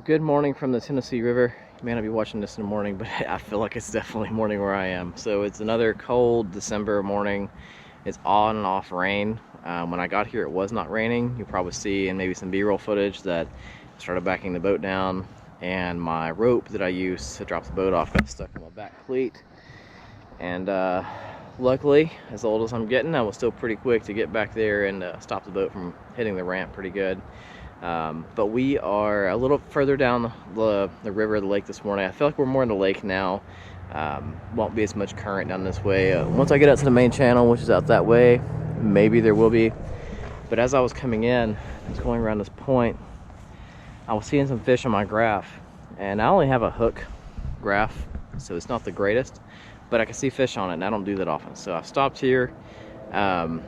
Good morning from the Tennessee River. You may not be watching this in the morning, but I feel like it's definitely morning where I am. So it's another cold December morning. It's on and off rain. When I got here, it was not raining. You'll probably see in maybe some B-roll footage that I started backing the boat down, and my rope that I used to drop the boat off got stuck on my back cleat. And luckily, as old as I'm getting, I was still pretty quick to get back there and stop the boat from hitting the ramp pretty good. But we are a little further down the river, the lake this morning. I feel like we're more in the lake now. Won't be as much current down this way. Once I get out to the main channel, which is out that way, maybe there will be. But as I was coming in, I was going around this point, I was seeing some fish on my graph. And I only have a hook graph, so it's not the greatest, but I can see fish on it, and I don't do that often. So I've stopped here. I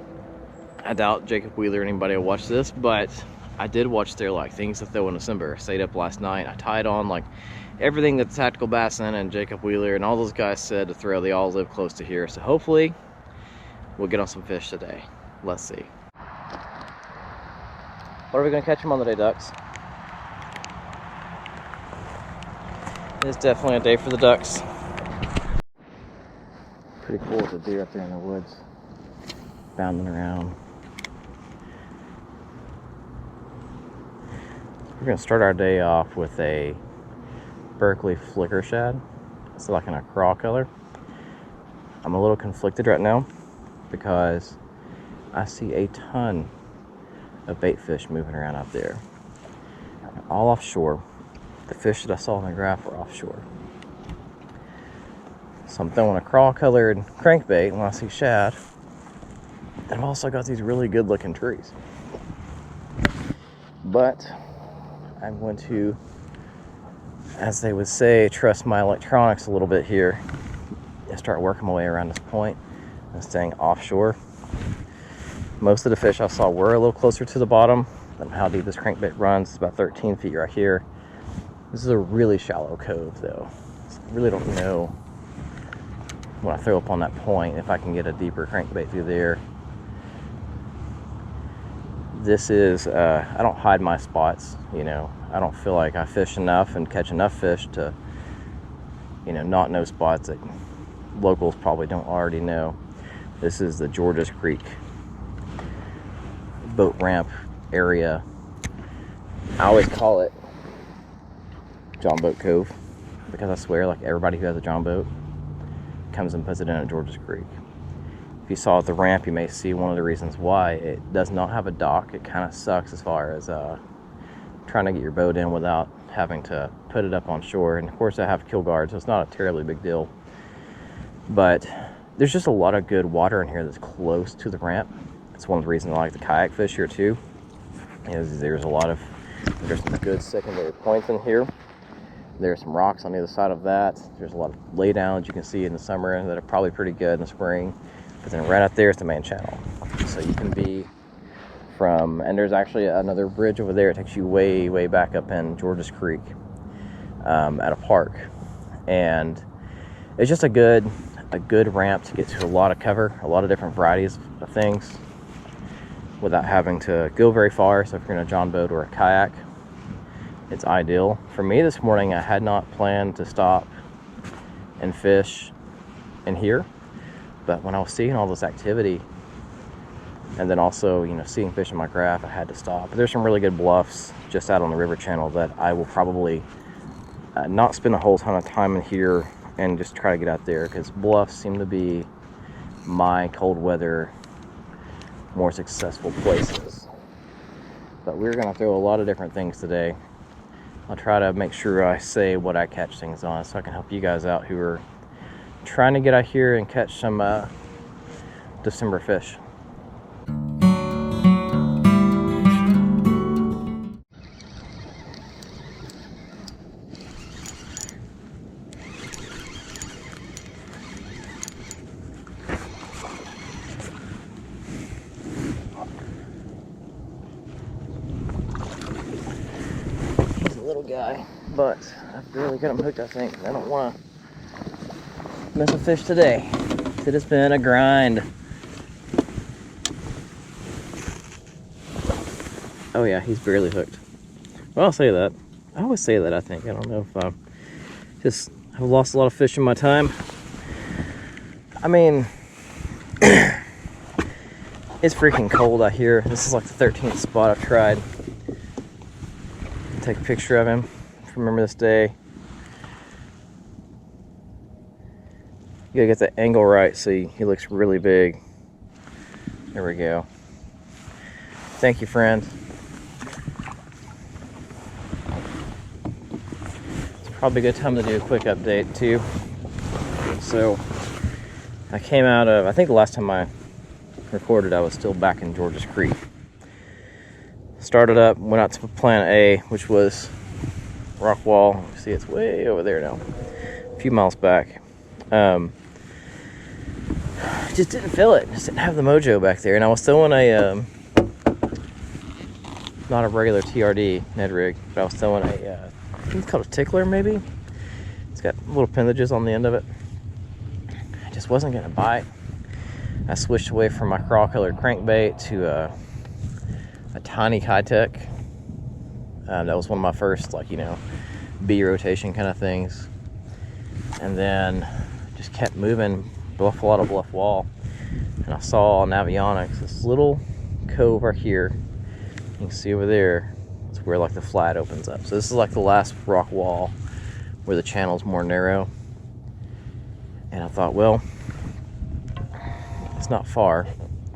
doubt Jacob Wheeler or anybody will watch this, but I did watch their things to throw in December. I stayed up last night. I tied on everything that Tactical Bassin and Jacob Wheeler and all those guys said to throw. They all live close to here, so hopefully we'll get on some fish today. Let's see. What are we gonna catch them on today, ducks? It's definitely a day for the ducks. Pretty cool with the deer up there in the woods, bounding around. We're gonna start our day off with a Berkeley flicker shad. It's like in a craw color. I'm a little conflicted right now because I see a ton of bait fish moving around out there. All offshore. The fish that I saw in the graph were offshore. So I'm throwing a craw colored crankbait when I see shad. And I've also got these really good looking trees. But I'm going to, as they would say, trust my electronics a little bit here and start working my way around this point and staying offshore. Most of the fish I saw were a little closer to the bottom than how deep this crankbait runs. It's about 13 feet right here. This is a really shallow cove though. So I really don't know when I throw up on that point if I can get a deeper crankbait through there. This is, I don't hide my spots, you know. I don't feel like I fish enough and catch enough fish to, you know, not know spots that locals probably don't already know. This is the Georges Creek boat ramp area. I always call it John Boat Cove because I swear like everybody who has a John boat comes and puts it in at Georges Creek. If you saw at the ramp, you may see one of the reasons why it does not have a dock. It kind of sucks as far as trying to get your boat in without having to put it up on shore. And of course I have kill guards, so it's not a terribly big deal. But there's just a lot of good water in here that's close to the ramp. It's one of the reasons I like the kayak fish here too. There's some good secondary points in here. There's some rocks on the other side of that. There's a lot of laydowns you can see in the summer that are probably pretty good in the spring. But then right out there is the main channel. So you can be from, and there's actually another bridge over there. It takes you way, way back up in Georges Creek at a park. And it's just a good ramp to get to a lot of cover, a lot of different varieties of things without having to go very far. So if you're in a John boat or a kayak, it's ideal. For me this morning, I had not planned to stop and fish in here. But when I was seeing all this activity, and then also, you know, seeing fish in my graph, I had to stop. But there's some really good bluffs just out on the river channel that I will probably not spend a whole ton of time in here and just try to get out there, because bluffs seem to be my cold weather more successful places. But we're gonna throw a lot of different things today. I'll try to make sure I say what I catch things on so I can help you guys out who are trying to get out here and catch some December fish. He's a little guy, but I've really got him hooked, I think. I don't want to miss a fish today. It has been a grind. Oh yeah, he's barely hooked. Well, I'll say that. I always say that, I think. I don't know if I just have lost a lot of fish in my time. I mean, it's freaking cold out here. This is like the 13th spot I've tried. Take a picture of him. Remember this day. You gotta get the angle right so he looks really big. There we go. Thank you, friend. It's probably a good time to do a quick update too. So I came out of, I think the last time I recorded I was still back in Georges Creek. Started up, went out to plan A, which was rock wall. You see it's way over there now. A few miles back. Just didn't feel it. Just didn't have the mojo back there. And I was throwing a, not a regular TRD Ned rig, but I was throwing a, I think it's called a tickler maybe. It's got little appendages on the end of it. I just wasn't gonna bite. I switched away from my craw-colored crankbait to a tiny Kitech. That was one of my first, like, you know, B rotation kind of things. And then just kept moving, bluff wall to bluff wall. And I saw on Navionics this little cove right here. You can see over there, it's where like the flat opens up. So this is like the last rock wall where the channel's more narrow. And I thought, well, it's not far.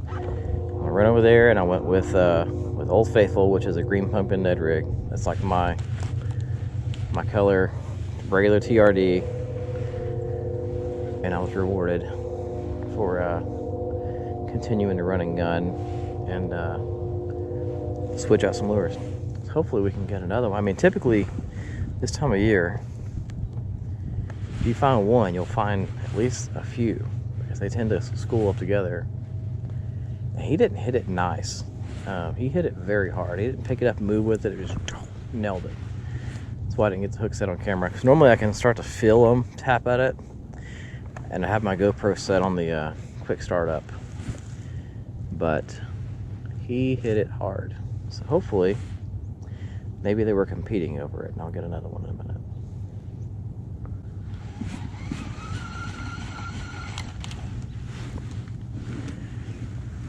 I ran over there and I went with Old Faithful, which is a green pumpkin Ned rig. That's like my color, regular TRD, and I was rewarded for continuing to run and gun and switch out some lures. So hopefully we can get another one. I mean, typically this time of year, if you find one, you'll find at least a few because they tend to school up together. And he didn't hit it nice. He hit it very hard. He didn't pick it up and move with it. It just nailed it. That's why I didn't get the hook set on camera. Because normally I can start to feel them tap at it. And I have my GoPro set on the quick startup. But he hit it hard. So hopefully, maybe they were competing over it. And I'll get another one in a minute.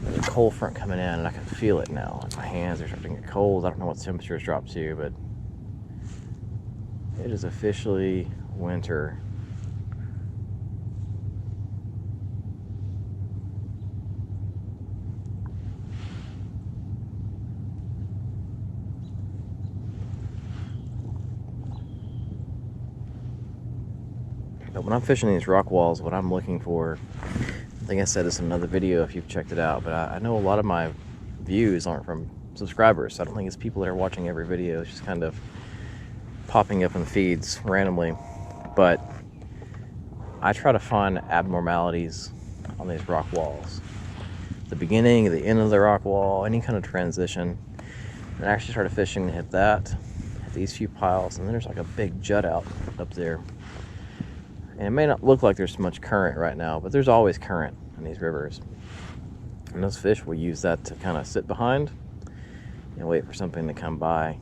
There's a cold front coming in and I can feel it now. Like my hands are starting to get cold. I don't know what the temperatures dropped to, but it is officially winter. But when I'm fishing these rock walls, what I'm looking for, I think I said this in another video if you've checked it out, but I know a lot of my views aren't from subscribers. So I don't think it's people that are watching every video. It's just kind of popping up in the feeds randomly. But I try to find abnormalities on these rock walls. The beginning, the end of the rock wall, any kind of transition. And I actually started fishing to hit that, hit these few piles, and then there's like a big jut out up there. And it may not look like there's much current right now, but there's always current in these rivers. And those fish will use that to kind of sit behind and wait for something to come by.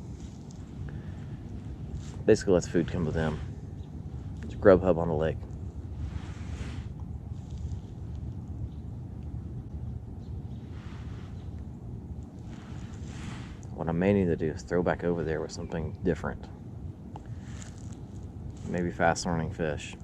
Basically lets food come to them. It's a grub hub on the lake. What I may need to do is throw back over there with something different. Maybe fast learning fish.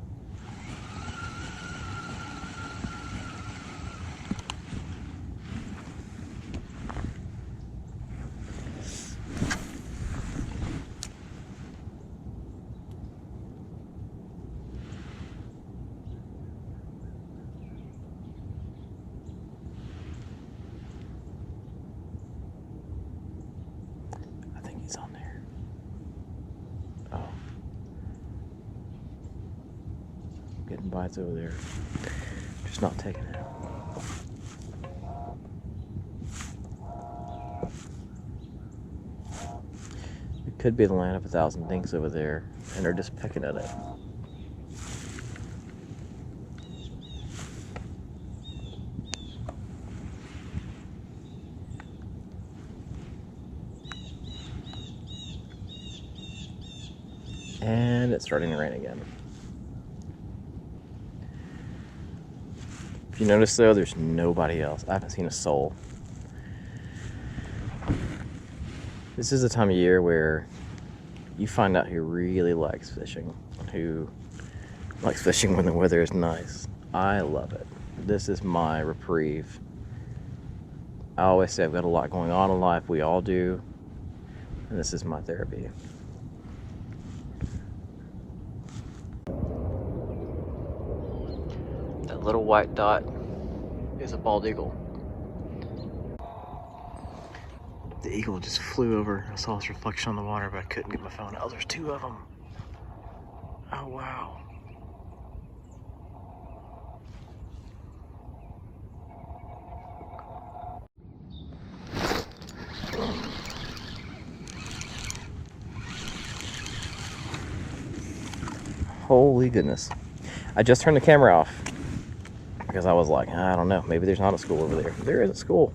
He's on there. Oh. Getting bites over there. Just not taking it. It could be the land of 1,000 dinks over there, and they're just pecking at it. And it's starting to rain again. If you notice though, there's nobody else. I haven't seen a soul. This is the time of year where you find out who really likes fishing, who likes fishing when the weather is nice. I love it. This is my reprieve. I always say I've got a lot going on in life. We all do. And this is my therapy. That little white dot is a bald eagle. The eagle just flew over. I saw its reflection on the water, but I couldn't get my phone. Oh, there's two of them. Oh, wow. Holy goodness. I just turned the camera off because I was like, I don't know, maybe there's not a school over there. There is a school.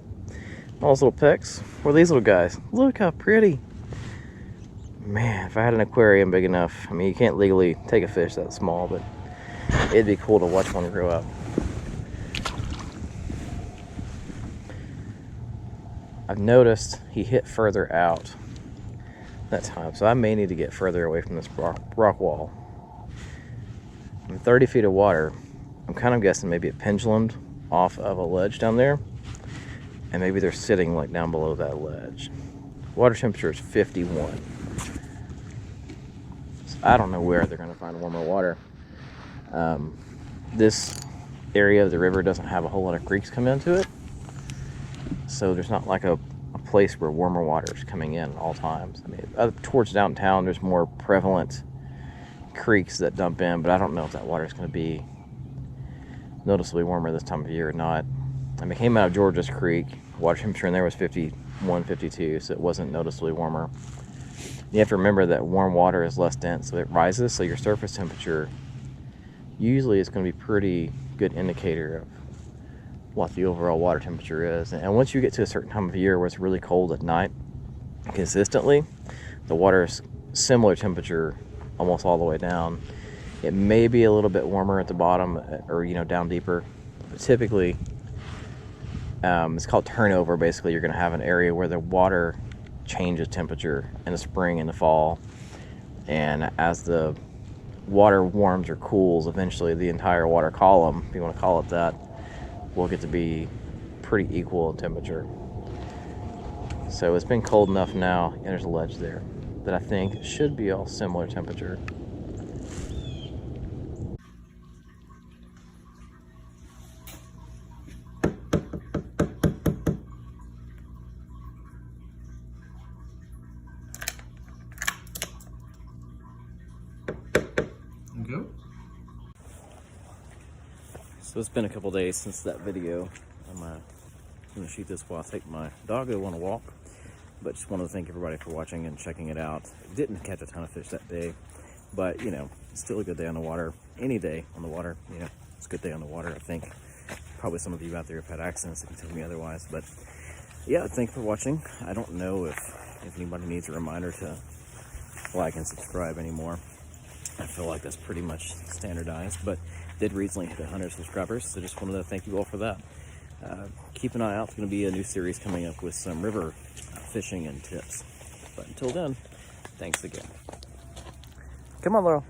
All those little pecks. What are these little guys? Look how pretty. Man, if I had an aquarium big enough, I mean, you can't legally take a fish that small, but it'd be cool to watch one grow up. I've noticed he hit further out that time, so I may need to get further away from this rock wall. I'm 30 feet of water. I'm kind of guessing maybe it pendulumed off of a ledge down there, and maybe they're sitting like down below that ledge. Water temperature is 51. So I don't know where they're going to find warmer water. This area of the river doesn't have a whole lot of creeks come into it, so there's not like a place where warmer water is coming in at all times. I mean, towards downtown, there's more prevalent creeks that dump in, but I don't know if that water is going to be noticeably warmer this time of year or not. I mean, it came out of George's Creek. Water temperature in there was 51, 52, so it wasn't noticeably warmer. You have to remember that warm water is less dense, so it rises, so your surface temperature usually is going to be pretty good indicator of what the overall water temperature is. And once you get to a certain time of year where it's really cold at night consistently, the water is similar temperature almost all the way down. It may be a little bit warmer at the bottom, or down deeper, but typically it's called turnover. Basically, you're going to have an area where the water changes temperature in the spring and the fall, and as the water warms or cools, eventually the entire water column, if you want to call it that, will get to be pretty equal in temperature. So it's been cold enough now, and there's a ledge there, that I think should be all similar temperature. Go. So it's been a couple days since that video. I'm gonna shoot this while I take my doggo on a walk. But just wanted to thank everybody for watching and checking it out. Didn't catch a ton of fish that day, but it's still a good day on the water. Any day on the water, it's a good day on the water. I think probably some of you out there have had accidents that can tell me otherwise. But yeah, thanks for watching. I don't know if anybody needs a reminder to like and subscribe anymore. I feel like that's pretty much standardized, but did recently hit 100 subscribers, so just wanted to thank you all for that. Keep an eye out. It's going to be a new series coming up with some river fishing and tips. But until then, thanks again. Come on, Laurel.